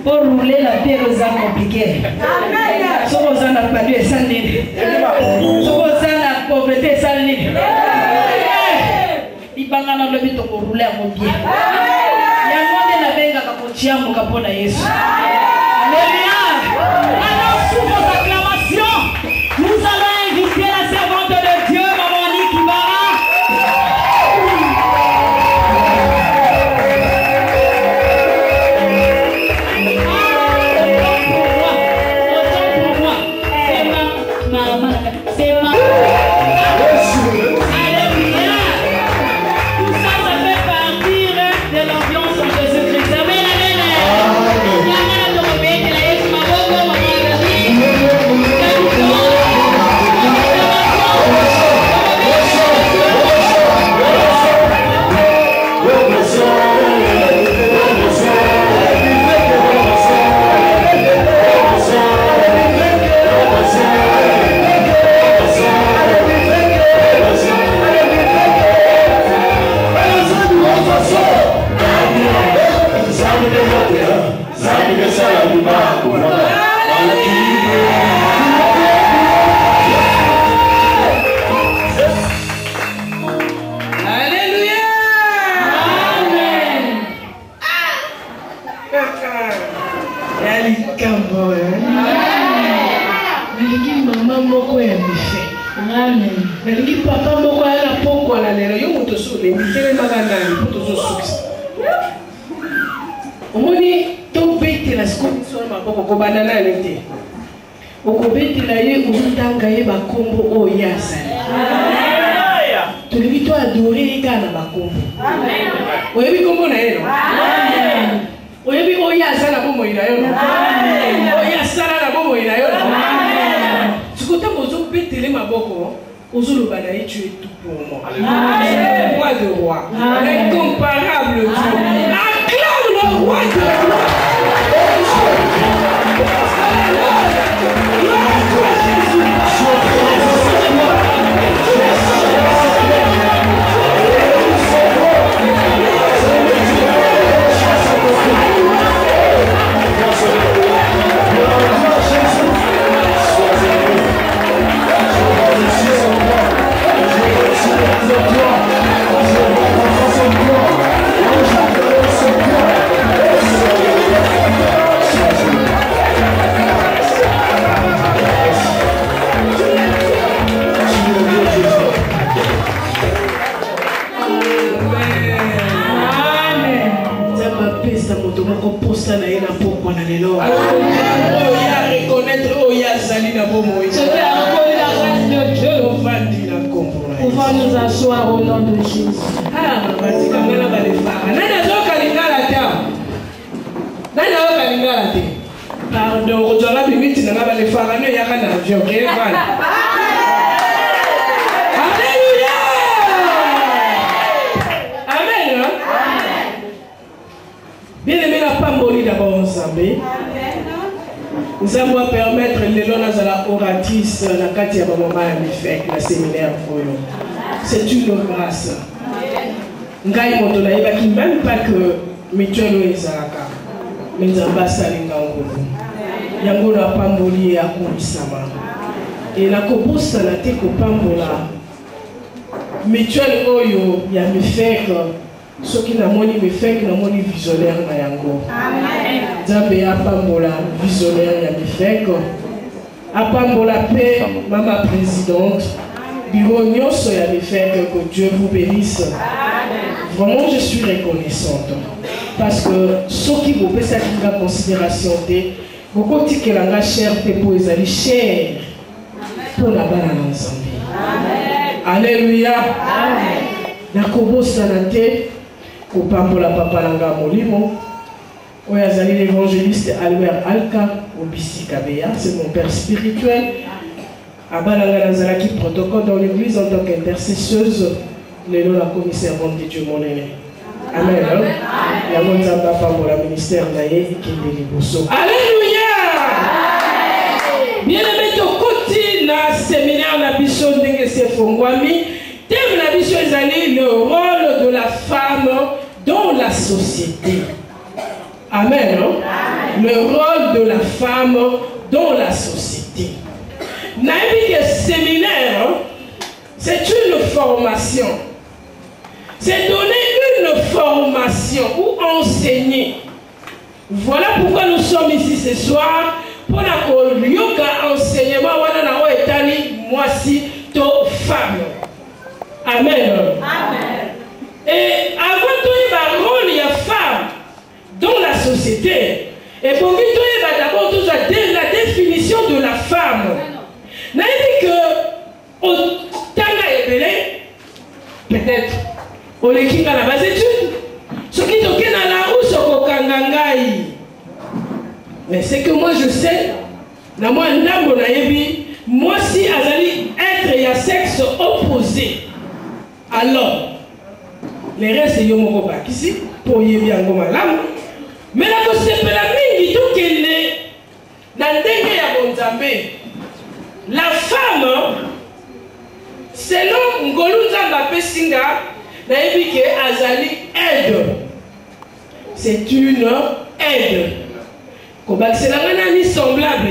Pour rouler la pierre aux âmes compliquées. Ce qu'on a perdu est sans ligne. Ce qu'on a pauvreté sans ligne. Il va dans le but pour rouler à mon pied. Il y a un monde qui n'a pas de chien pour capona Yesu. Alléluia. Alors, sous vos acclamations, nous allons inviter la servante de Dieu, Maman Nikibara. Tu es tout pour moi. Roi de roi. Incomparable Dieu. Acclame le roi de roi. ye na pokwa na lelo. Oya reconnaître oya zali na bomo. Ceux qui ont reconnu la grâce de Dieu. Pouvons nous asseoir au nom de Jésus. Ah, batikangana balefara. Nani azoka lingala ta? Nani azoka lingala te? Pardon, ozala bimiti na balefara no yaka na avion, ok? Voilà. Alléluia! Amen. Amen. Bien aimé la pamboli d'abord ensemble. Nous allons permettre les gens à oratrice la Katia Bamama à l'effet la séminaire pour eux. C'est une grâce. Ngai moto na yeba ki même pas que mituelo ezalaka. Mais nzamba linga ngolo. Yango na pamboli ya kumisama. Et na kobosa na te ko pambola. Mituel oyo ya mifek soki na moni mifek na moni visionnaire na yango. Amen. Nzambe apambola visionnaire ya mifek. Apambola pe mama présidente. Bureau nyonso ya mifek, que Dieu vous bénisse. Amen. Vraiment je suis reconnaissante. Parce que soki vous pesa kinga considération te, beaucoup tikelanga cher te po ezali cher. Pour la bana na Nzambe. Amen. Alléluia. Amen. Nakobosa na te kopambola papa langa molimo. Oyazali l'évangéliste Albert Alka Obisi Kabeya, c'est mon père spirituel. Abalanga Nazaraki protocole dans l'église en tant qu'intercesseuse. Le nom la commissaire de Dieu mon aîné. Amen. La monzamba pambola ministère naye ikendeli boso. Alléluia. Bien aimé to koti na séminaire na biso ndenge se fongwami. Thème la biso ezali le rôle de la femme dans la société. Amen. Amen. Le rôle de la femme dans la société. Naïbi séminaire, c'est une formation. C'est donner une formation ou enseigner. Voilà pourquoi nous sommes ici ce soir. Pour la yoga enseignement, moi si to femme. Amen. Amen. Et avant tout, il y a un rôle, il y a femme dans la société. Et pour lui, il y a d'abord toujours la définition de la femme. N'a dit que au Tanga Ebele, peut-être, au Lekinga la base étude, ce qui est dans la roue, ce Kokangangai. Mais c'est que moi je sais, moi si Azali être et à sexe opposé à l'homme, les restes c'est Yomoko Bakisi, pour Yebi Angoma Lam, mais la c'est la mingi tout qu'elle est dans le dernier à Bonzambé. La femme, selon Ngolunza Mbappé Singa, Naïbike Azali aide. C'est une aide. C'est la manière semblable,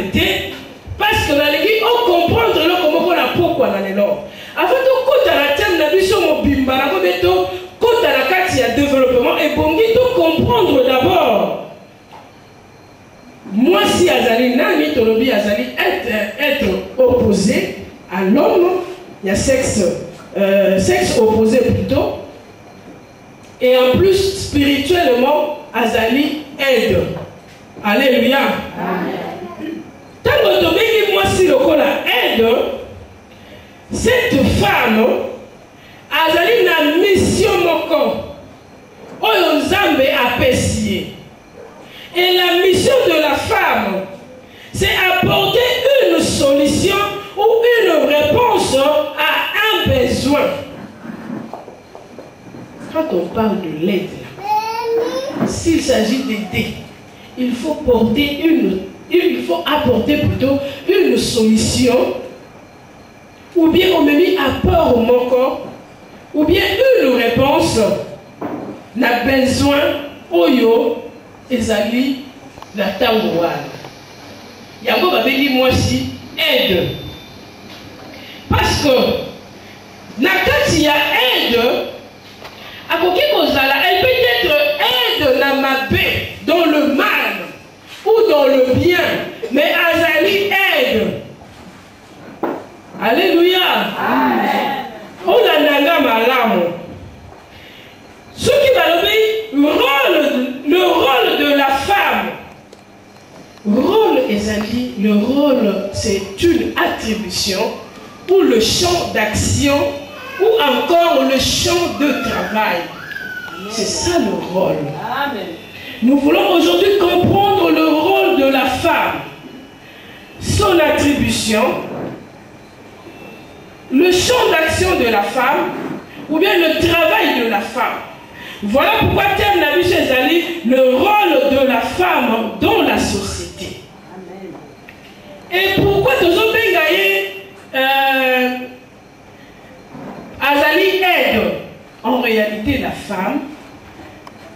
parce que on comprendre comment on a pourquoi dans les normes. Avant de côté la thème de la mission mobimba, la côté la carte il y a développement et bon de comprendre d'abord. Moi si Azali Nani Tolobi Azali être opposé à l'homme, il y a sexe opposé plutôt, et en plus spirituellement Azali aide. Alléluia. Tant que moi si le cola aide, cette femme Azali na mission moko oyo Nzambe apprécié. Et la mission de la femme, c'est apporter une solution ou une réponse à un besoin. Quand on parle de l'aide, s'il s'agit d'aider, il faut apporter plutôt une solution, ou bien on me dit apport au manquant, ou bien une réponse n'a besoin oyo ezali la tangouane. Yango babeli moi si aide. Parce que nakati ya aide akoki kozala, elle peut être aide na mabe dans le mal ou dans le bien, mais azali aide. Alléluia. Amen. On a nanga malamu. Ce qui va le rôle de la femme Rôle, Ezali, le rôle, c'est une attribution ou le champ d'action ou encore le champ de travail. C'est ça le rôle. Amen. Nous voulons aujourd'hui comprendre le rôle de la femme, son attribution, le champ d'action de la femme ou bien le travail de la femme. Voilà pourquoi thème n'a vu chez Ali le rôle de la femme dans la société. Amen. Et pourquoi toujours Bengaye Azali aide. En réalité, la femme,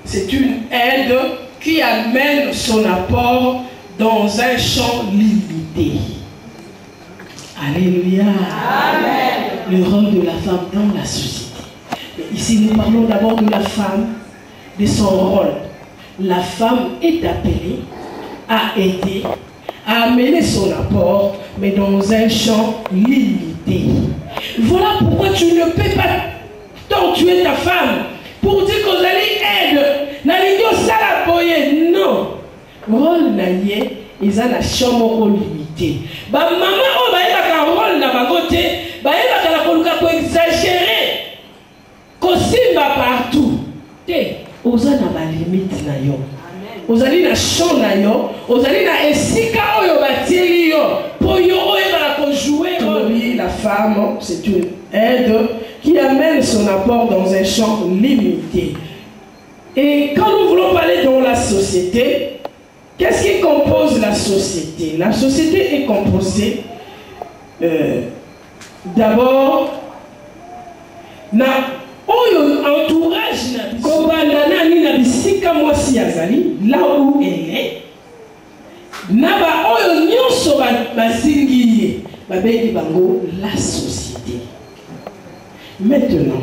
c'est une aide qui amène son apport dans un champ limité. Alléluia. Amen. Le rôle de la femme dans la société. Mais ici, nous parlons d'abord de la femme, de son rôle. La femme est appelée à aider, à amener son apport, mais dans un champ limité. Voilà pourquoi tu ne peux pas torturer ta femme pour dire que vous allez aider. Non. Rôle n'allié, ils ont la chambre limitée. Maman, oh, bah, il a un rôle dans ma côté, bah, il a un exagérer. Kosimba partout. Oza na ba limite na yo. Ozali na champ na yo, ozali na esika oyo batieli yo. Pour yo oyo ba jouer la femme, c'est une aide qui amène son apport dans un champ limité. Et quand nous voulons parler dans la société, qu'est-ce qui compose la société? La société est composée d'abord entourage là où elle est. La société. Maintenant,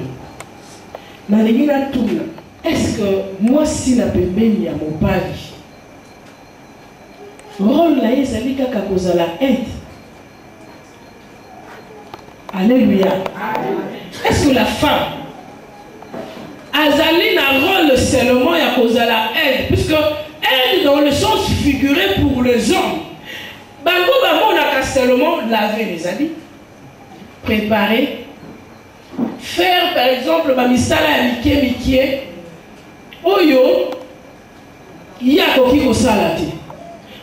est-ce que moi si la pembeni à mon pari, rôle la ezali kaka kozala aide? Alléluia. Est-ce que la femme azali na rôle seulement ya kozala aide, puisque aide dans le sens figuré pour les hommes, bango bamonaka seulement laver les habits, préparer, faire par exemple bamisala ya mikie oyo yakoki kosala te.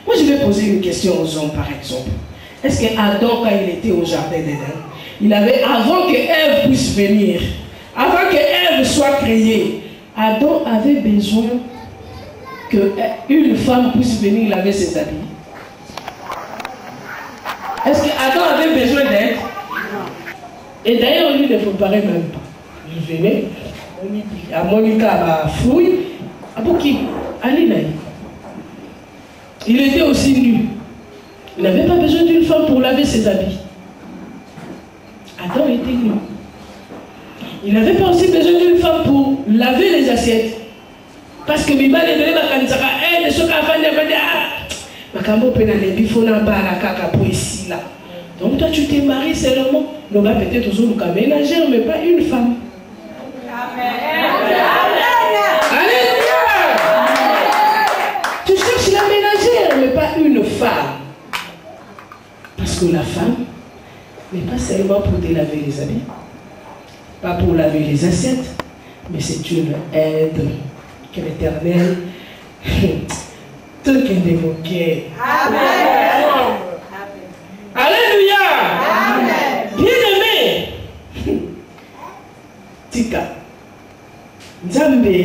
Moi je vais poser une question aux hommes par exemple. Est-ce que Adam, quand il était au jardin d'Éden, il avait, avant que Ève puisse venir, avant que Ève soit créée, Adam avait besoin qu'une femme puisse venir laver ses habits? Est-ce que Adam avait besoin d'aide? Et d'ailleurs, lui ne préparait même pas. Il venait, à Monica, à Fouille, à Bouki, à Linaï. Il était aussi nu. Il n'avait pas besoin d'une femme pour laver ses habits. Adam était nu. Il n'avait pas aussi besoin d'une femme pour laver les assiettes. Parce que Biba ne donnait pas quand ça va aider ce qu'on a fait. Makambo penale bifona bara kaka pour ici là. Donc toi tu t'es marié seulement. Donc là peut-être toujours une ménagère mais pas une femme. Amen. Alléluia. Tu cherches la ménagère mais pas une femme. Parce que la femme n'est pas seulement pour te laver les habits, pas pour laver les assiettes, mais c'est une aide que l'Éternel te dévoquait. Amen. Alléluia. Amen. Bien-aimé, Tika, Nzambe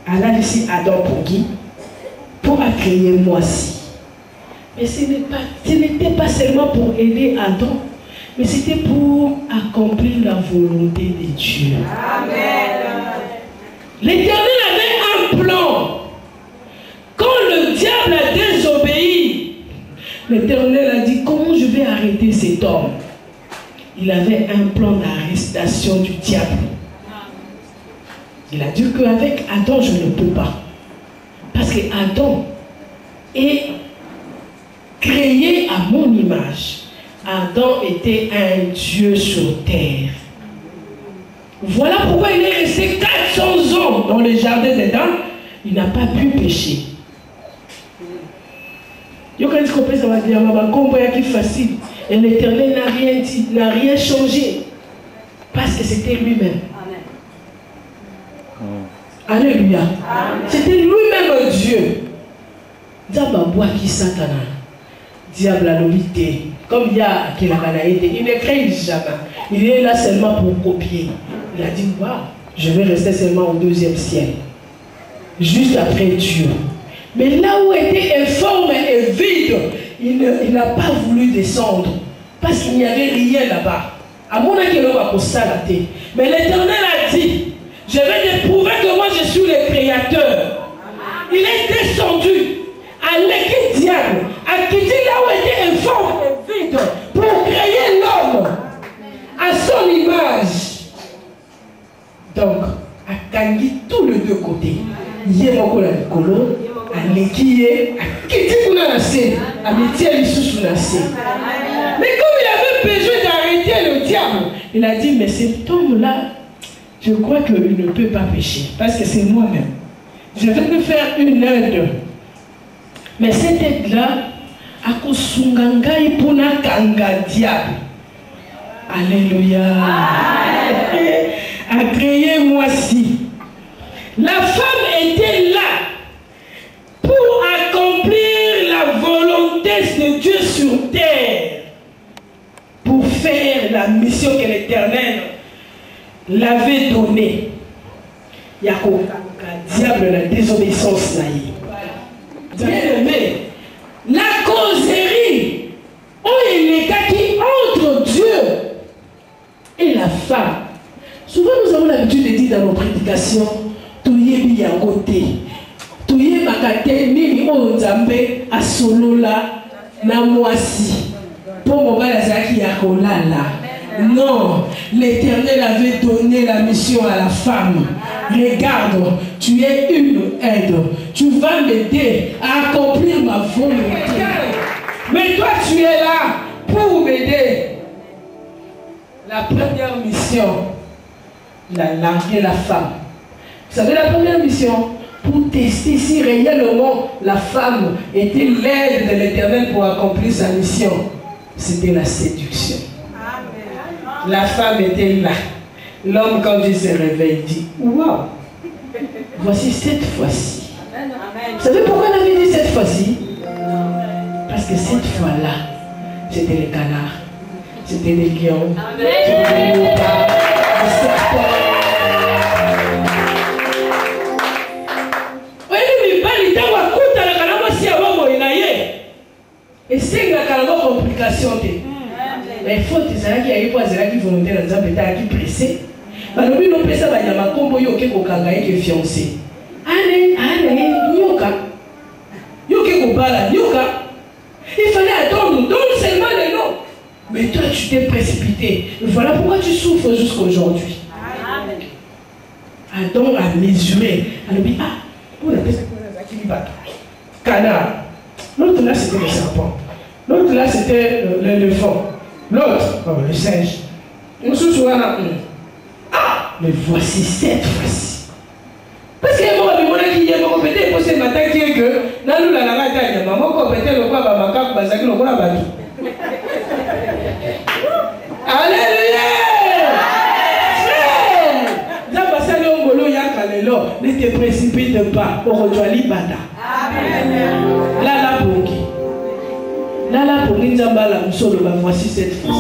a laissé Adam pour accueillir moi-ci. Mais ce n'était pas seulement pour aider Adam, mais c'était pour accomplir la volonté de Dieu. Amen. L'Éternel avait un plan. Quand le diable a désobéi, l'Éternel a dit, comment je vais arrêter cet homme? Il avait un plan d'arrestation du diable. Il a dit qu'avec Adam, je ne peux pas. Parce que Adam est créé à mon image. Adam était un Dieu sur terre. Voilà pourquoi il est resté 400 ans dans le jardin d'Éden. Il n'a pas pu pécher. Yo quand tu comprends ça va dire ma combat qui facile et l'Éternel n'a rien dit, n'a rien changé parce que c'était lui-même. Alléluia. C'était lui-même Dieu. Diable qui Satan. Diable a l'obité. Comme il y a qui l'a été, il ne crée jamais. Il est là seulement pour copier. Il a dit waouh, je vais rester seulement au deuxième ciel. Juste après Dieu. Mais là où était informe et vide, il n'a pas voulu descendre. Parce qu'il n'y avait rien là-bas. À mon avis, il va constater. Mais l'Éternel a dit, je vais te prouver que moi je suis le Créateur. Il est descendu à l'équipe diable, à quitter là où était informe et vide, pour créer l'homme à son image. Donc, à Kangi, tous les deux côtés. Il y a beaucoup de colo, à l'équipe, à quitter pour nasser, à métier les sous nasser. Mais comme il avait besoin d'arrêter le diable, il a dit, mais cet homme-là, je crois qu'il ne peut pas pécher, parce que c'est moi-même. Je vais lui faire une aide. Mais cette aide-là, à Kosungangai Puna Kanga diable. Alléluia. A créé moi-ci. La femme était là pour accomplir la volonté de Dieu sur terre. Pour faire la mission que l'Éternel l'avait donnée. Il y a un diable la désobéissance. Bien aimé, la causerie, où il est qui entre Dieu et la femme. Souvent nous avons l'habitude de dire dans nos prédications, Touye biyangote, Touye bakate nini onzambe a solola na moisi. Pour mon balazaki ya kolala. Non, l'Éternel avait donné la mission à la femme. Regarde, tu es une aide. Tu vas m'aider à accomplir ma volonté. Mais toi, tu es là pour m'aider. La première mission, larguer la femme. Vous savez, la première mission, pour tester si réellement la femme était l'aide de l'Éternel pour accomplir sa mission, c'était la séduction. La femme était là. L'homme, quand il se réveille, dit waouh, voici cette fois-ci. Vous savez pourquoi on avait dit cette fois-ci? Parce que cette fois-là, c'était les canards, c'était les lions, c'était les léopards, les serpents. Et c'est une complication. Mais il faut que tu aies une volonté de pressé. Mais nous avons fait ça, nous avons fait ça, qui est fiancé. Allez, yoka. Il fallait attendre, donne seulement les noms. Mais toi, tu t'es précipité. Voilà pourquoi tu souffres jusqu'à aujourd'hui. Adam a mesuré. Elle a dit, on appelle ça canard. L'autre là, c'était le serpent. L'autre là, c'était l'éléphant. L'autre, le singe. Nous sommes là. Mais voici cette fois-ci. Parce que moi, je suis peut-être pour ce matin qui est que nous la gagne. Maman, peut-être le quoi, maman, parce que nous la battu. Alléluia! Ne te précipite pas. Aujourd'hui, bata. Là, pour Nizambala, voici cette fois-ci.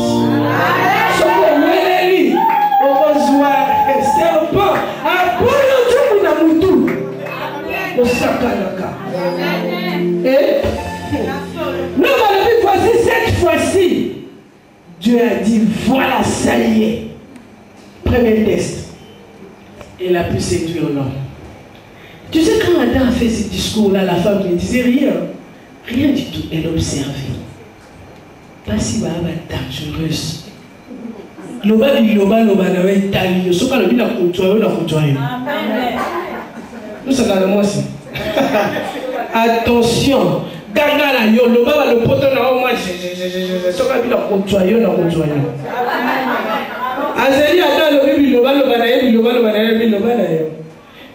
Serpent, voici cette fois-ci. Dieu a dit, voilà, ça y est. Premier test. Elle a pu séduire l'homme. Tu sais, quand Adam a fait ce discours-là, la femme ne disait rien. Rien du tout. Elle observait. Pas si dangereuse. Loba, nous sommes moi aussi. Attention. Gangala yo, loba le poteau na moi je soka bila kontoyo na kontoyo. Azeli ata le bibi loba na yo.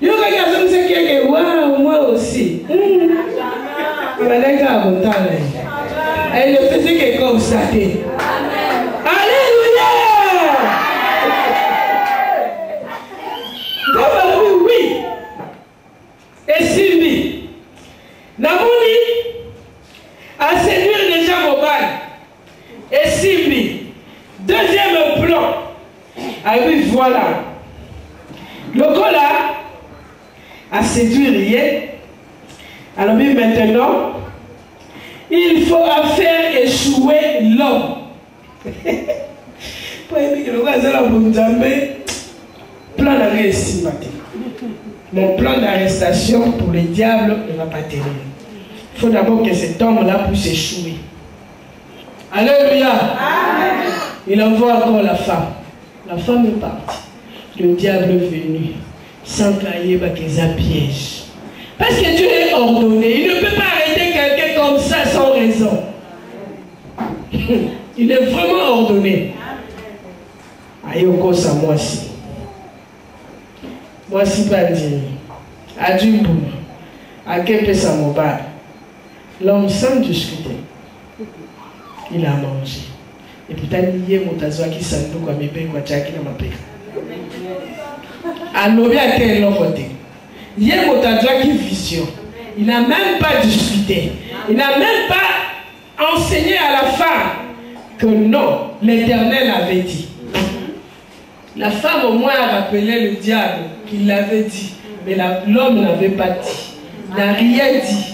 Yo ka ya zama que waouh moi aussi. Elle ne faisait que constater. Alléluia. Oui. Et Sylvie, Namoni a séduire déjà Mobile. Et Sylvie, deuxième plan. Ah oui, voilà. Le gars a séduire rien. Alors oui, maintenant, il faut faire échouer l'homme. Mon plan d'arrestation pour les diables ne va pas tenir. Il faut d'abord que cet homme-là puisse échouer. Alléluia. Amen. Il envoie encore la femme. La femme est partie. Le diable est venu. Sans cahier, qu'il a piège. Parce que Dieu est ordonné. Il ne peut pas arrêter quelqu'un comme ça sans raison. Il est vraiment ordonné. Aïe, au cause à moi aussi. Moi aussi, pas dire. À du bout. À quel peu ça m'en bat. L'homme sans discuter. Il a mangé. Et puis, il y a mon tazoua qui s'en doute comme il paye quoi, qui n'a pas payé. À l'objet à quel côté. Il y a mon tazoua qui vision. Il n'a même pas discuté. Il n'a même pas enseigné à la femme que non, l'Éternel avait dit. La femme au moins a rappelé le diable qu'il l'avait dit. Mais l'homme n'avait pas dit. Il n'a rien dit.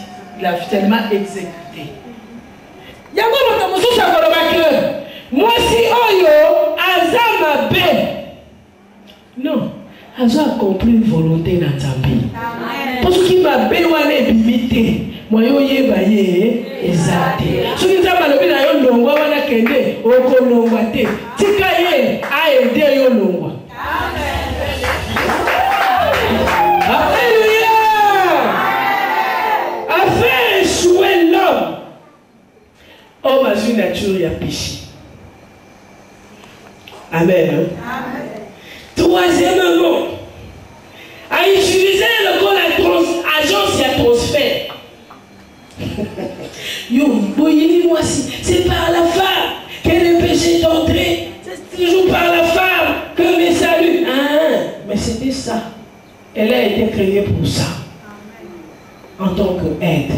Il a tellement exécuté. Moi si Oyo, Azama B. Non, Aza a compris une volonté dans ta vie. Parce qu'il m'a béouané bimité. Moi yo ye baye ezate. Ce qui t'a mal bien yo longwa wana kende oko longwa te. Tika ye a aider yo longwa. Alléluia. A faire échouer l'homme. Homme a une nature ya péché. Amen. Amen. Troisièmement, à utiliser le code agence et transfert. C'est par la femme que le péché est entré. C'est toujours par la femme que le salut. Ah, mais c'était ça. Elle a été créée pour ça. En tant qu'aide.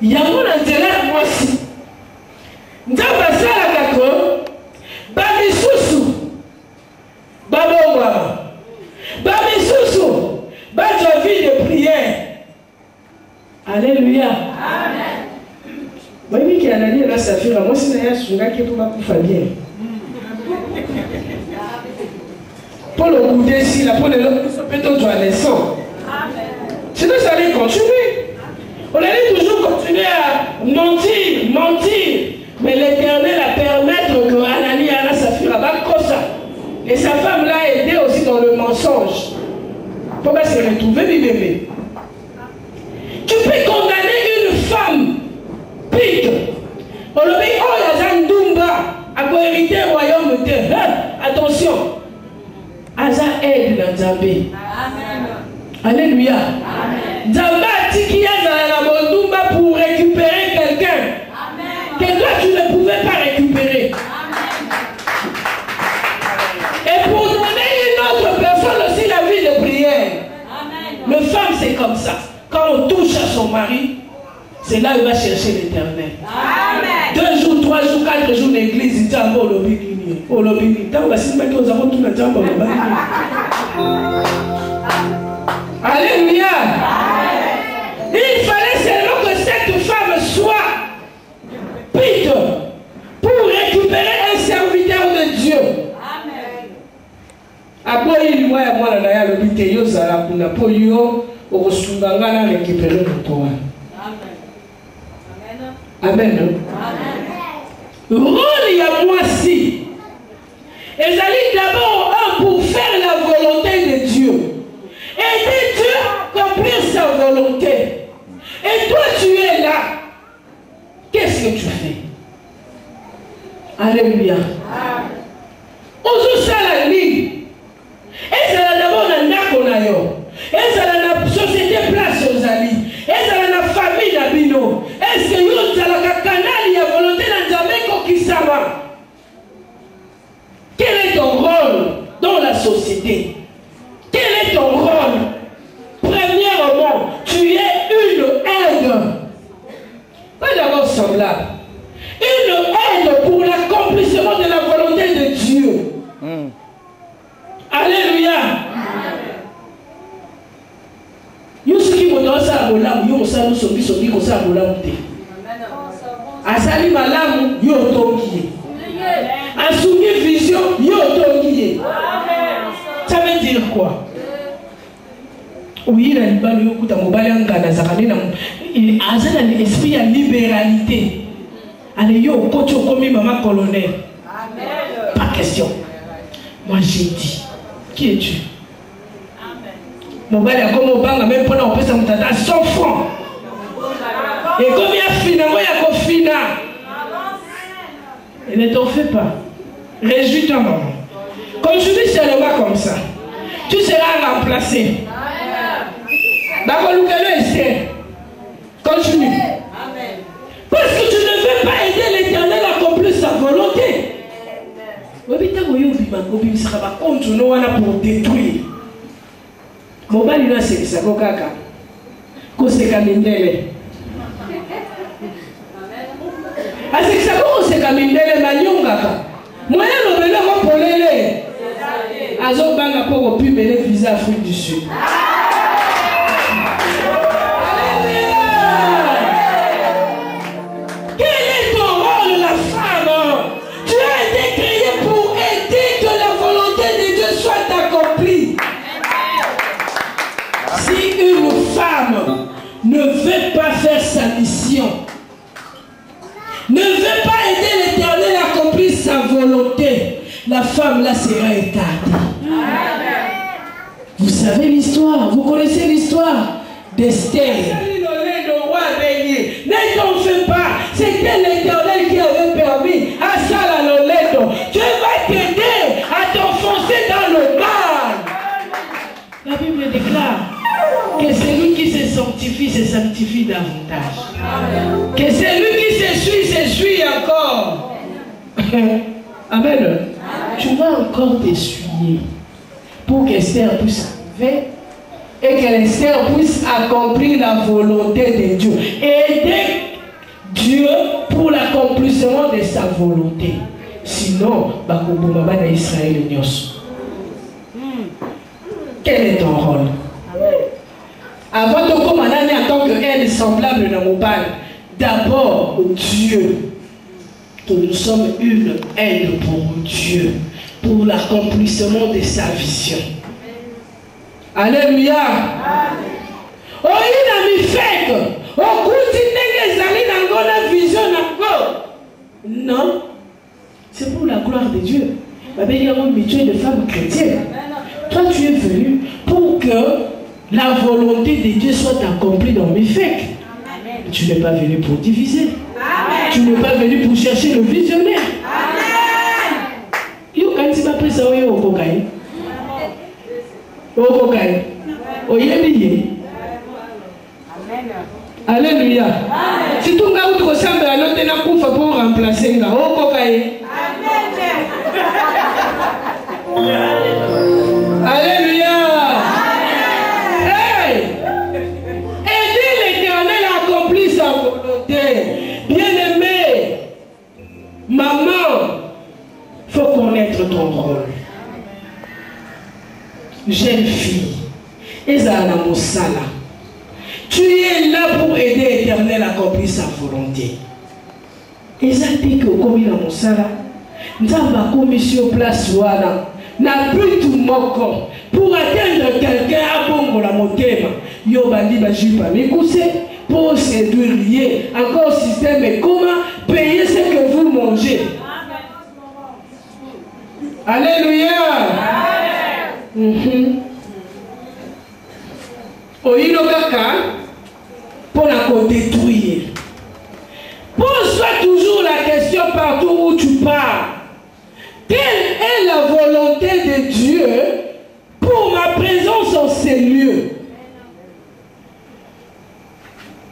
Il y a mon intérêt, moi aussi. Nous avons passé à la d'accord. Babi Soussou. Babongwa. Babi Soussou. Babi vie de prière. Alléluia. Amen. Oui, qui a dit là, ça fait moi, c'est un sunga qui est pour ma famille. Pour le coup d'ici, là, pour le peut-être à leçon. Sinon, ça allait continuer. On allait toujours continuer à mentir. Mais l'Éternel a permettre que Anani et Anna Safira Bakosa. Et sa femme l'a aidé aussi dans le mensonge. Pour pas se retrouver, bébé. Tu peux condamner une femme pique. On le dit, oh, il y a Zandumba, à quoi hériter le royaume de Dieu. Attention. Aza aide dans Zambé. Alléluia. Zamba Tikia dans la Mondumba pour récupérer quelqu'un. Que toi tu ne pouvais pas récupérer. Et pour donner une autre personne aussi la vie de prière. Le femme c'est comme ça. Quand on touche à son mari, c'est là où il va chercher l'Éternel. 2 jours, 3 jours, 4 jours d'église, il dit à moi au lobby. Au lobby. Tant que si nous avons tout le temps, alléluia. Il fallait seulement que cette femme soit pite pour récupérer un serviteur de Dieu. Après, il voit moi la lobby yo sala kuna po yo okosunganga récupérer le toit. Amen. Rôle ya moi si. Et j'allais d'abord pour faire la volonté de Dieu. Aider Dieu à accomplir sa volonté. Et toi tu es là. Qu'est-ce que tu fais? Alléluia. Ozo sala ni. Et ça d'abord na ndako na yo. Et ça na société place aux amis. Et ça na famille. famille d'Abino. Est-ce que vous avez un canal et la volonté d'Anzamé qui s'ama? Quel est ton rôle dans la société? Quel est ton rôle? Premièrement, tu es une aide. Pas d'abord semblable. Une aide pour l'accomplissement de la volonté de Dieu. Alléluia. Yusuki motosa abolamu yo musalu sobi kosa abolamu te. Asali malamu yo tongiye. Asumi vision yo tongiye. Ça veut dire quoi? Oui, il a une balle yo kuta mobali ngana zakane na azana l'esprit à libéralité. Allez yo kocho komi maman colonel. Amen. Pas question. Moi j'ai dit, qui es-tu? Mon père a comme au banc, même pendant qu'on peut s'en à 100 francs. Et combien finalement il y a qu'on fina? Et ne t'en fais pas. Réjouis-toi, maman. Comme je dis seulement comme ça, tu seras remplacé. D'accord, Lucas, Esther. Continue. Parce que tu ne veux pas aider l'Éternel à accomplir sa volonté. Pour détruire. Mon mari là c'est ça kaka. Koseka mindele. Asi ça koseka mindele manyonga. Moi le belo ko polele. Azo banga pour pubele visa Afrique du Sud. Ne veut pas faire sa mission, ne veut pas aider l'Éternel à accomplir sa volonté, la femme là sera écartée. Vous savez l'histoire, vous connaissez l'histoire d'Esther. Ne t'en fais pas, c'était l'Éternel qui avait permis à Salah Loledo. Dieu va t'aider à t'enfoncer dans le mal. La Bible déclare que celui qui se sanctifie davantage. Amen. Que celui qui s'essuie encore. Amen. Amen. Tu vas encore t'essuyer pour qu'Esther puisse arriver et que l'Esther puisse accomplir la volonté de Dieu. Aider Dieu pour l'accomplissement de sa volonté. Sinon, Bakobomaba d'Israël et Nyos. Quel est ton rôle? Avant de commander en tant qu'aide semblable dans mon père, d'abord Dieu, que nous sommes une aide pour Dieu, pour l'accomplissement de sa vision. Alléluia. Oh, il a mis fait. Oh, continue vision. Non, c'est pour la gloire de Dieu. Tu es une femme chrétienne. Toi, tu es venu pour que la volonté de Dieu soit accomplie dans mes faits. Tu n'es pas venu pour diviser. Amen. Tu n'es pas venu pour chercher le visionnaire. Yo quand tu m'as pris ça au cocaïne. Au cocaïne. Au yébiye. Alléluia. Si tu as autre semble à l'autre n'a pas pour remplacer là. Au cocaïne. Alléluia. Bien-aimé, maman, il faut connaître ton rôle. Jeune fille, Ezana Moussala, tu es là pour aider l'Éternel à accomplir sa volonté. Ezati que comme il a Moussala, nous avons commis sur place n'a plus tout moko pour atteindre quelqu'un à bon la motema. Yo bandi baji pas m'écouter. Pour séduire, encore système et comment payer ce que vous mangez. Alléluia. Oïno kaka pour la détruire. Pose-toi toujours la question partout où tu pars. Quelle est la volonté de Dieu pour ma présence en ces lieux?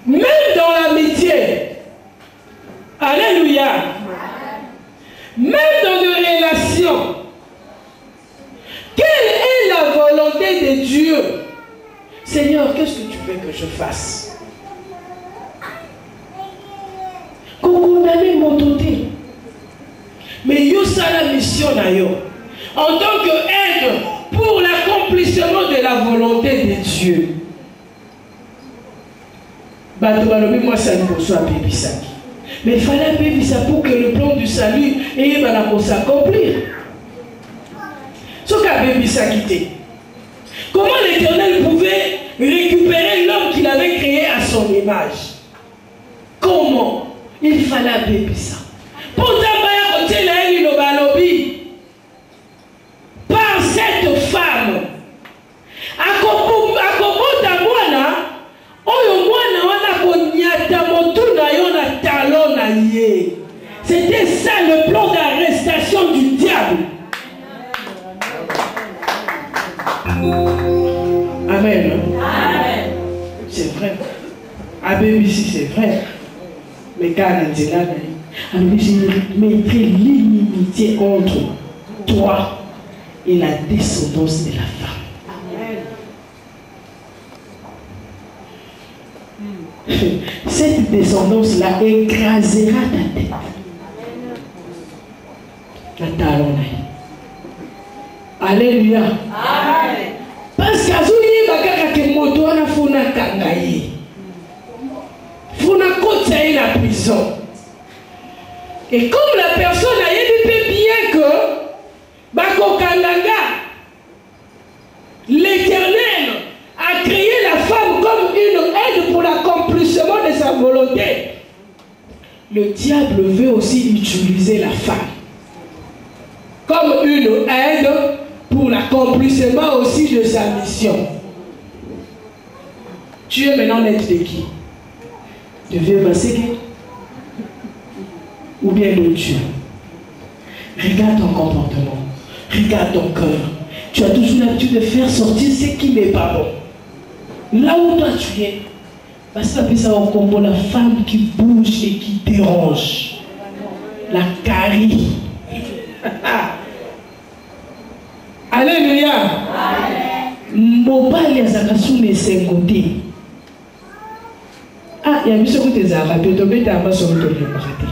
Même dans dans l'amitié. Alléluia. Même dans des relations. Quelle est la volonté de Dieu? Seigneur, qu'est-ce que tu veux que je fasse? Condamner mon côté. Mais yo ça la mission na yo. En tant qu'aide pour l'accomplissement de la volonté de Dieu. Moi ça ne peut pas bébé ça. Mais il fallait bébé ça pour que le plan du salut ait pour s'accomplir. Ce qu'a bébé ça quitté. Comment l'Éternel pouvait récupérer l'homme qu'il avait créé à son image? Comment? Il fallait bébé ça. Pour par cette femme, c'était ça le plan d'arrestation du diable. Amen. Amen. C'est vrai. Amen ici c'est vrai. Mais quand on dit là, je mettrai l'inimitié entre toi et la descendance de la femme. Amen. Cette descendance-là écrasera ta tête. La talon. Alléluia. Amen. Parce que si moto na funa kangaye. Funa kotaye la prison. Et comme la personne a dit bien que Bako Kangaga, l'Éternel a créé la femme comme une aide pour l'accomplissement de sa volonté. Le diable veut aussi utiliser la femme comme une aide pour l'accomplissement aussi de sa mission. Tu es maintenant l'aide de qui? De vieux Baségué ou bien de Dieu? Regarde ton comportement, regarde ton cœur. Tu as toujours l'habitude de faire sortir ce qui n'est pas bon. Là où toi tu es, parce que ça on comprend la femme qui bouge et qui dérange. La carie. Alléluia. Mobile ya zakasu ne sengote. Ah, il y a mis ce que tu as rappelé, tu as mis sur le parti.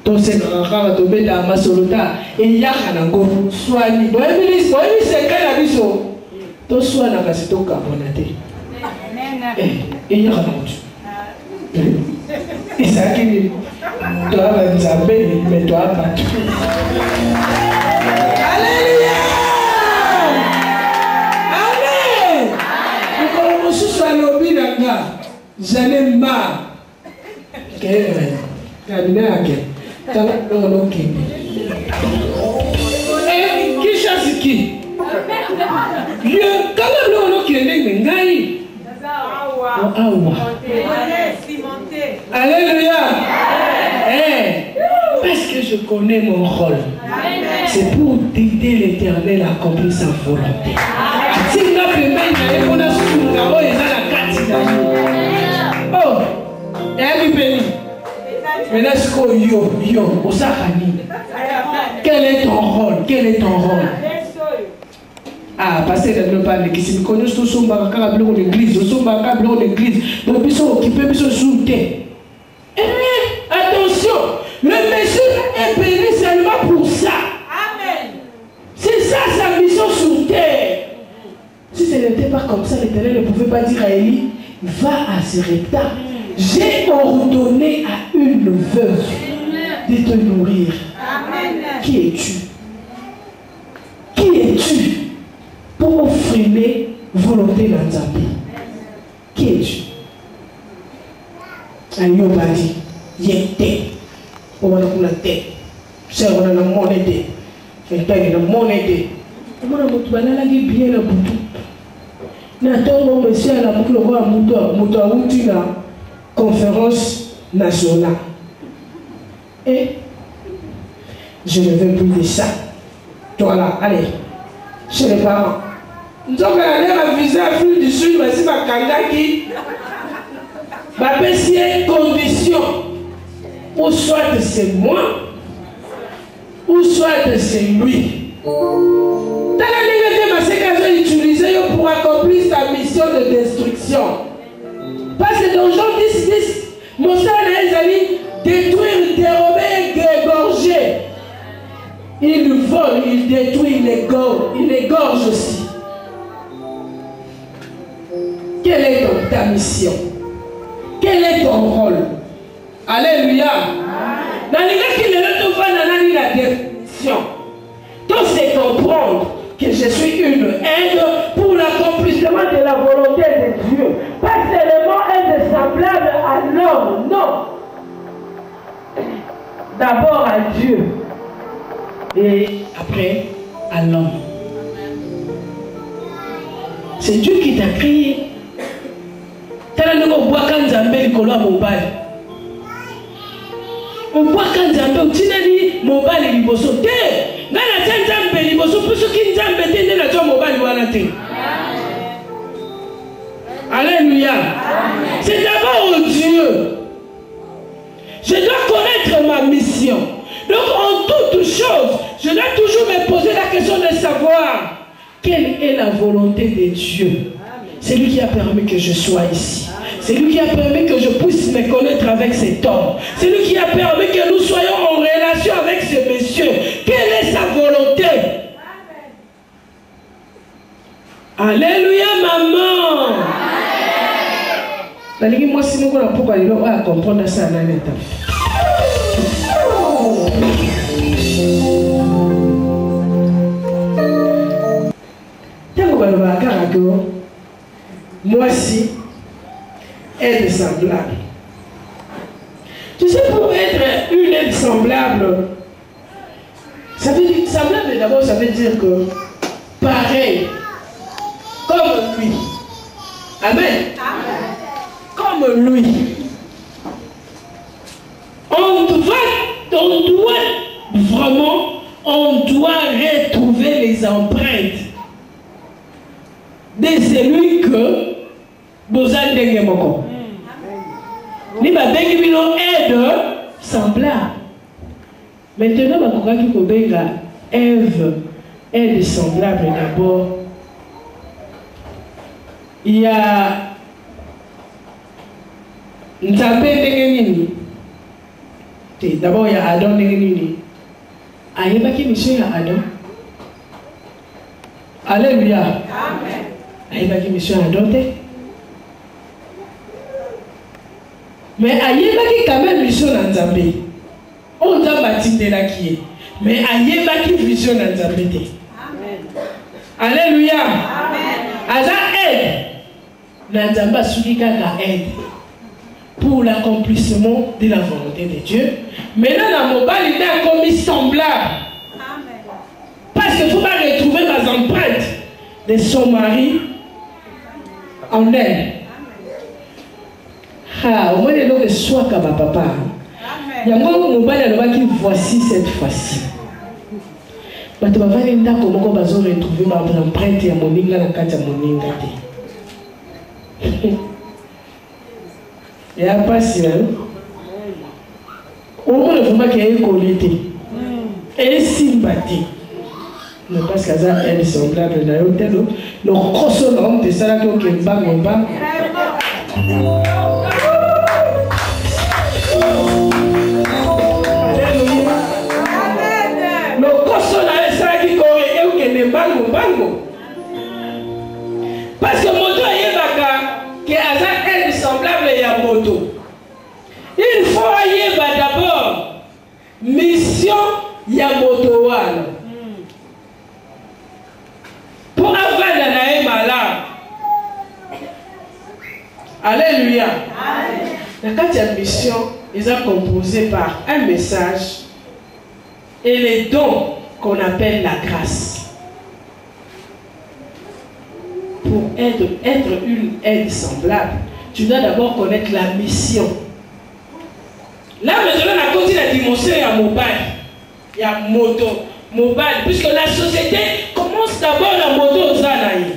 Ton Seigneur, tu as mis à ma solota et il y a un go soigné. Bon, il c'est quel abisso. Ton soin n'a pas été carbonaté. Et il y a un go. Et ça qui dit, toi, tu as béni, mais toi, pas. Alléluia. Amen. Quand on se soit lobby là, j'en ai marre. Et qui chasse qui? Quand même, qui est né, alléluia. Parce que je connais mon rôle. C'est pour aider l'Éternel à accomplir sa volonté. Si nous avons oh, quel est ton rôle? Quel est ton rôle? Ah, parce que ne parle qui se connaissent tous son baraka blanc l'église, son baraka blanc l'église, donc ils sont occupés, ils sont sous-terre. Attention, le Messie est béni seulement pour ça. Amen. C'est ça sa mission sur terre. Si ce n'était pas comme ça, l'Éternel ne pouvait pas dire à Élie, va à Sarepta. J'ai ordonné à une veuve de te nourrir. Amen. Qui es-tu? Qui es-tu pour freiner volonté dans ta vie? Qui es-tu? Ayo badi, yente. On va la tête. C'est on a la monnaie. C'est la monnaie. On a mutu balala ki bien na butu. Na tongo monsieur à la boucle roi mutu a outi na conférence nationale. Et je ne veux plus de ça. Toi là, allez, chez les parents. Nous avons allé à viser à flux du sud, mais c'est ma kanga qui. c'est condition. Ou soit c'est moi, ou soit c'est lui. Dans la ligne de ma utilisé pour accomplir sa mission de destruction. Parce que dans Jean 10, mon frère et les amis, détruire, dérober, égorger. Il vole, il détruit, il égorge aussi. Quelle est ta mission? Quel est ton rôle? Alléluia. Dans les gars qui ne retrouvent pas dans la direction, donc c'est comprendre que je suis une aide pour l'accomplissement de la volonté de Dieu. Pas seulement être semblable à l'homme, non. D'abord à Dieu et après à l'homme. C'est Dieu qui t'a créé. Tala nungo bwaka nzambe likolo ya mobali. Obwaka nzambe otinali mobali liboso te. Nga na tia nzambe liboso po soki nzambe te nde na tia mobali wana te. Alléluia. C'est d'abord Dieu. Je dois connaître ma mission. Donc en toute chose, je dois toujours me poser la question de savoir quelle est la volonté de Dieu. C'est lui qui a permis que je sois ici. C'est lui qui a permis que je puisse me connaître avec cet homme. C'est lui qui a permis que nous soyons en relation avec ce monsieur. Quelle est sa volonté? Alléluia, maman. Amen. Moi, si nous allons comprendre ça dans l'état. Moi aussi, aide semblable. Tu sais, pour être une aide semblable, ça veut dire, semblable d'abord, ça veut dire que pareil, comme lui. Amen. Comme lui. On doit retrouver les empreintes de celui que Bozan Dengemoko. Ni ba bengi bino aide semblable. Maintenant, ma koka qui kobenga Ève aide semblable d'abord. Il y a Nzambe Dengenini. D'abord, il y a Adam Dengenini. Ayebaki mission ya Adam. Alléluia. Amen. Ayebaki mission ya Adam. Mais ayebaki quand même mission na Nzambe. On t'a bâti de la qui est. Mais ayebaki vision na Nzambe. Amen. Alléluia. Amen. Aza aide. Na Nzambe asukika ka aide pour l'accomplissement de la volonté de Dieu. Maintenant, la mobile il est comme semblable. Amen. Parce qu'il faut pas retrouver les empreintes de son mari en elle. Ah, au moins, il y a soit comme papa. Il y a un mobile qui voici cette fois-ci. Mais tu vas voir comment on va retrouver les empreintes de Moninga dans la carte de Moninga. Et après, c'est au moins, il faut pas qu'il y ait une qualité. Elle est sympathique. Mais parce qu'elle est semblable à l'hôtel, le consonant de ça, qui est bas, bas. Le consonant de ça, qui est bango, bango. Parce que moto est baka, qui est semblable à moto. Il faut y d'abord mission Yamotowana pour avoir la malade. Alléluia. La quatrième mission est composée par un message et les dons qu'on appelle la grâce. Pour être une aide semblable, tu dois d'abord connaître la mission. Là, maintenant, on a continué la dimension, il y a mobile, il y a moto, mobile, puisque la société commence d'abord la moto aux anaïs.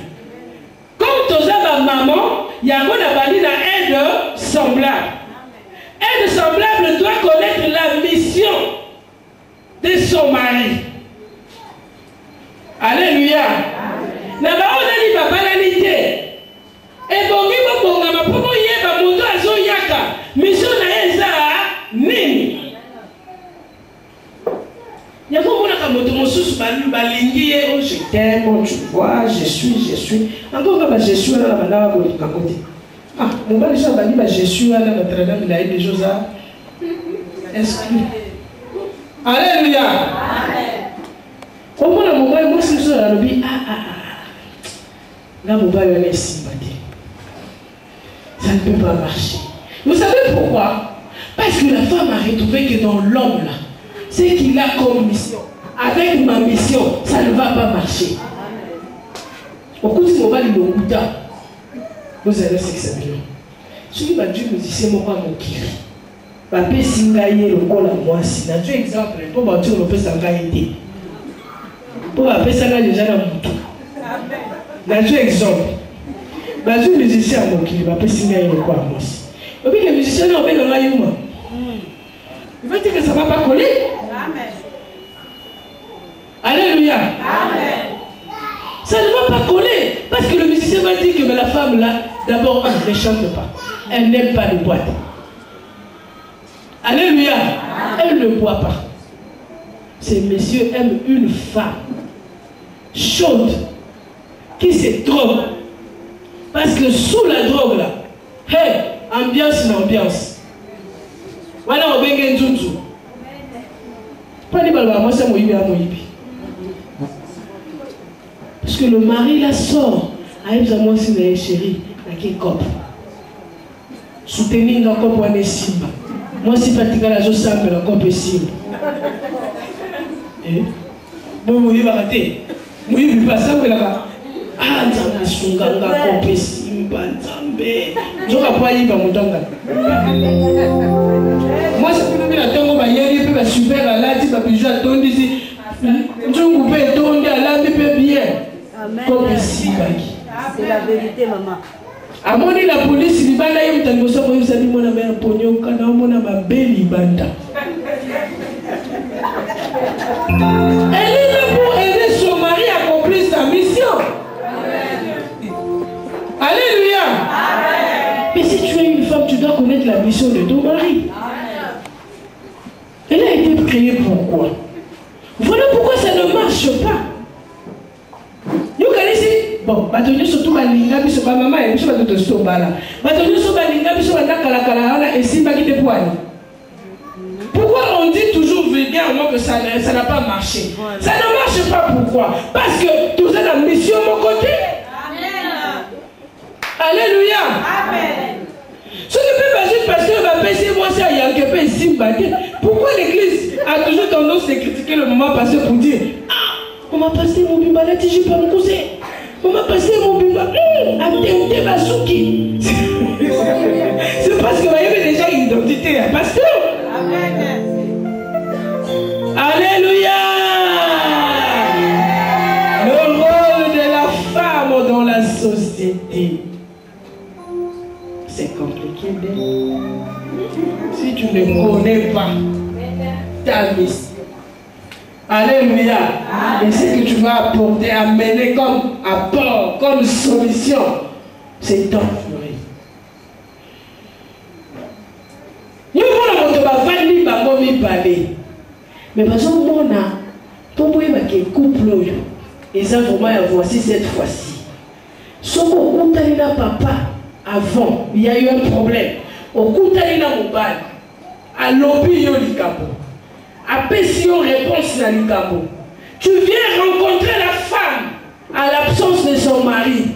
Comme tu as ma maman, il y a un aide semblable. Un semblable doit connaître la mission de son mari. Alléluia. Naba onali papa l'anité. Et bongi bonga ma popo yeba moto azo yaka. Mission na eza nini? Yako mona kamoto mosusu balingi ye oh je t'aime, tu vois, je suis. Encore comme je suis là bana ba bolika côté. Ah, mon bali ça bali ba je suis là Notre-Dame il a des choses à exclure. Alléluia. Amen. Comment la mobile moi c'est ça la lobby la mobile elle est sympathique. Ça ne peut pas marcher. Vous savez pourquoi? Parce que la femme a retrouvé que dans l'homme là, ce qu'il a comme mission, avec ma mission, ça ne va pas marcher. Au coup de mobile il est au bout d'un. Vous allez s'examiner. Celui qui m'a dit musicien moi pas mon kiri. Papé singaye le col à moi si. N'a Dieu exemple pour bâtir le peu sangaye. Pour appeler ça là déjà dans mon tout. N'a Dieu exemple. N'a Dieu musicien à mon kiri. Papé singaye le col à moi si. Et puis les musiciens n'ont pas dans la yuma. Il va dire que ça ne va pas coller. Amen. Alléluia. Amen. Ça ne va pas coller. Parce que le musicien va dire que mais la femme là, d'abord, elle ne chante pas. Elle n'aime pas les boîtes. Alléluia. Elle ne boit pas. Ces messieurs aiment une femme chaude qui se drogue. Parce que sous la drogue là, hey, ambiance, l'ambiance. Voilà, on va gagner tout. Pas les balles, moi c'est Moïbi à Moïbi. Parce que le mari la sort. Aïe, moi c'est mes chéris, à qui cop. Soutenir dans le cop ou à Simba. Moi si Patika la joue simple, le cop est Simba. Bon, Moïbi va rater. Moïbi va simple là-bas. Ah, Nzambe Sunganga cop est Simba, Nzambe. Je ne vais pas y aller mon tonga. Moi, c'est la tonga, ma yéri, puis ma super à la, tu vas puis à ton ici. Tu peux tomber à la, tu peux bien. Comme ici, c'est la vérité, maman. À mon la police, il va là, il y a un peu de mon ami un pognon, quand on a ma belle banda. Elle est là pour aider son mari à accomplir sa mission. Alléluia. Amen. Mais si tu es une femme, tu dois connaître la mission de ton mari. Amen. Elle a été créée pourquoi? Voilà pourquoi ça ne marche pas. Vous connaissez? Bon, bâtonnier surtout balinga, biso ba maman et biso ba toto sobala. Bâtonnier surtout balinga, biso ba kala et si ba qui te poigne. Pourquoi on dit toujours vulgairement que ça n'a pas marché? Voilà. Ça ne marche pas pourquoi? Parce que tu as la mission de mon côté. Alléluia. Amen. Ce ne peut pas juste parce que ma passer moi ça il y a un peu ici. Pourquoi l'église a toujours tendance à critiquer le moment passé pour dire ah on m'a passé mon bimba là j'ai pas me cousin. On m'a passé mon bimba à Basuki. C'est parce que vous avez déjà une identité hein, pasteur. Amen. Alléluia. Le rôle de la femme dans la société. C'est compliqué, si tu ne connais pas ta mission. Alléluia. Et ce que tu vas apporter, amener comme apport, comme solution, c'est ton fruit. Nous voulons parler. Mais par exemple, on a pour moi un couple, ils ont vraiment voici cette fois-ci. Ce qu'on a papa. Avant, il y a eu un problème. Au coup d'aller dans mon bal, à l'objet de l'Ikabo, à pétion réponse dans l'Ikabo. Tu viens rencontrer la femme à l'absence de son mari.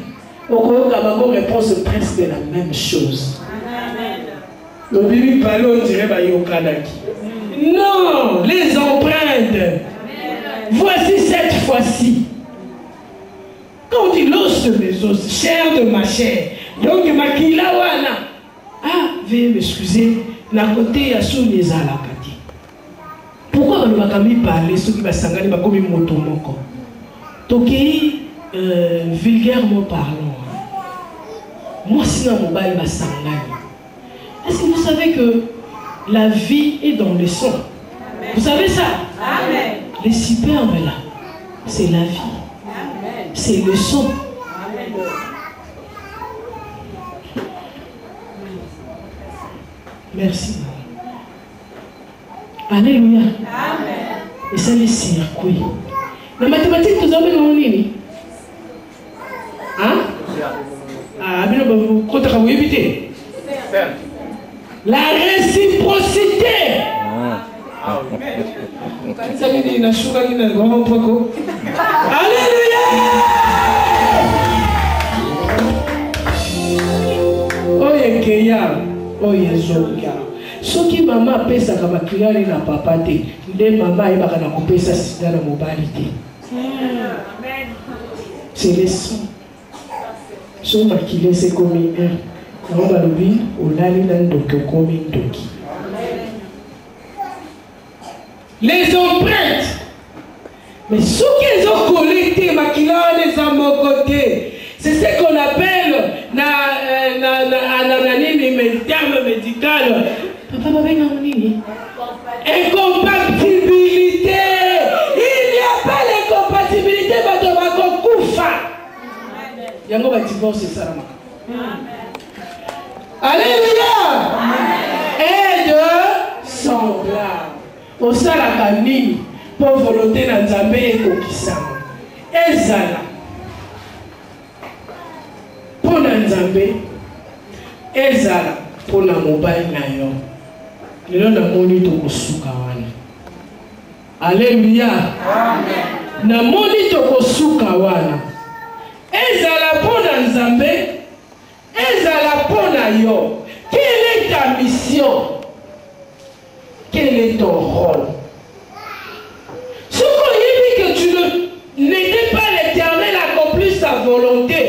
Au Koyokabago réponse presque la même chose. Le bibi parle, on dirait Bayokanaki. Non, les empreintes. Voici cette fois-ci. Quand on dit l'os de mes os, chair de ma chair. Donc, Makila wana. Ah, veuillez m'excuser. Na côté ya sou les alakati. Pourquoi on va parler ceux qui va s'engager comme une moto moko? Toki vulgairement parlant. Moi si na mobile va s'engager. Est-ce que vous savez que la vie est dans le sang? Vous savez ça? Amen. Les superbes là, c'est la vie. C'est le sang. Merci. Alléluia. Et c'est le circuit. La mathématique, vous avez dit hein? Ah, mais vous comptez éviter. La réciprocité. Alléluia. Oye Keya, oye Zoga. Soki mama pesa kama kilali na papa te, nde mama yebaka na kopesa sida na mobali te. C'est le sang. So makile c'est comme un. On va le vivre, on a les ndoki comme un ndoki. Les empreintes. Mais ceux qui ont collecté makila les amokoté, c'est ce qu'on appelle le terme médical. Incompatibilité. Il n'y a pas l'incompatibilité, il y a un divorce, c'est ça. Alléluia. Et de semblable. Au salakani, pour volonté dans Nzambe et Kokisama. Ezala. Pour Nzambe. Ezala. Pour na mobile na yo. Lelo na moni to kosuka wana. Alléluia. Amen. Na moni to kosuka wana. Ezala pour na Nzambe. Ezala pour na yo. Quelle est ta mission? Quel est ton rôle? Ce qu'on dit que tu n'étais pas l'Éternel, accomplit sa volonté.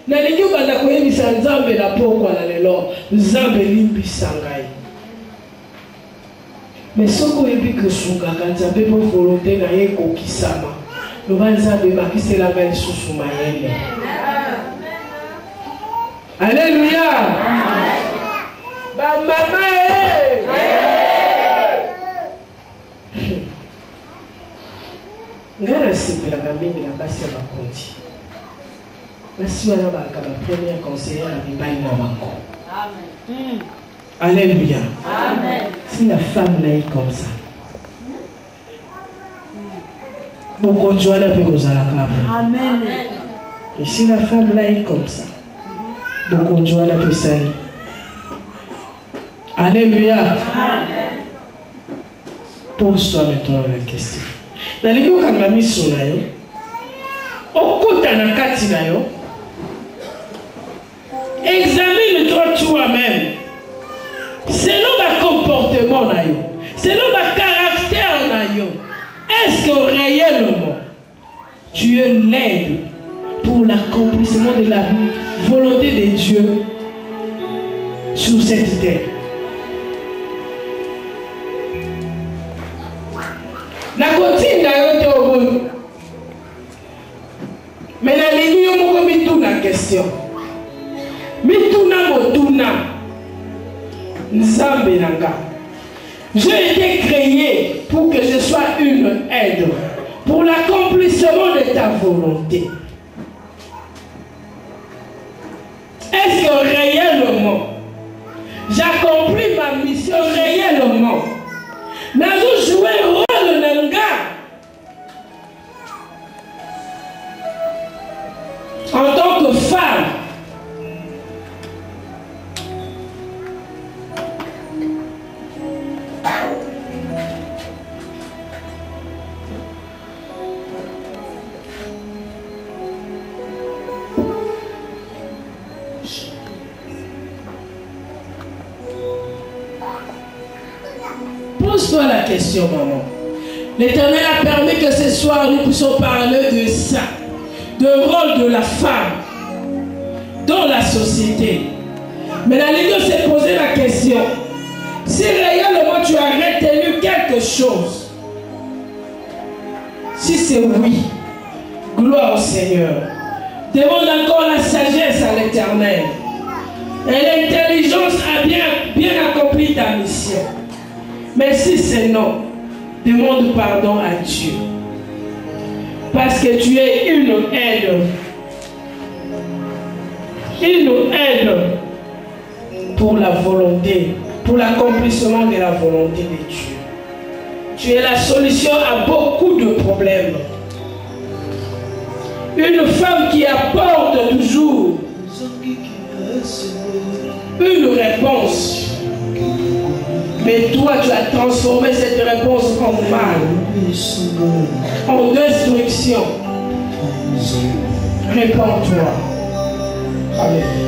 Na linyo banda koyebisa Nzambe na pokwa na lelo Nzambe limbisa ngai. Mais soko yebi que sungaka Nzambe po volonté na ye kokisama. Loba Nzambe bakisela ngai susu mayele. Alléluia. Ba mama ngana sepelaka mingi na basi ya bakonzi. Merci à la première conseillère à Bibaï Namanko. Amen. Alléluia. Amen. Si la femme là est comme ça, mon conjoint là peut vous Amen. Et si la femme là est comme ça, mon conjoint là peut salir. Alléluia. Amen. Pose-toi maintenant la question. Dans les mots qu'on a mis sur là, au côté de la katina yo. Examine-toi toi-même. Selon ma comportement, selon ma caractère, est-ce que réellement tu es l'aide pour l'accomplissement de la volonté de Dieu sur cette terre? La continue d'ailleurs, mais la ligne, on la question. J'ai été créé pour que je sois une aide pour l'accomplissement de ta volonté. Est-ce que réellement j'accomplis ma mission réellement? Nous jouons un rôle nanga en tant que femme. Pose-toi la question, maman. L'Éternel a permis que ce soir nous puissions parler de ça, de rôle de la femme dans la société. Mais la Ligue s'est posé la question. Si réellement tu as retenu quelque chose, si c'est oui, gloire au Seigneur. Demande encore la sagesse à l'Éternel Et l'intelligence a bien accompli ta mission. Mais si c'est non, demande pardon à Dieu. Parce que tu es une aide. Une aide pour la volonté, pour l'accomplissement de la volonté de Dieu. Tu es la solution à beaucoup de problèmes. Une femme qui apporte toujours une réponse. Mais toi, tu as transformé cette réponse en mal, en destruction. Réponds-toi. Amen.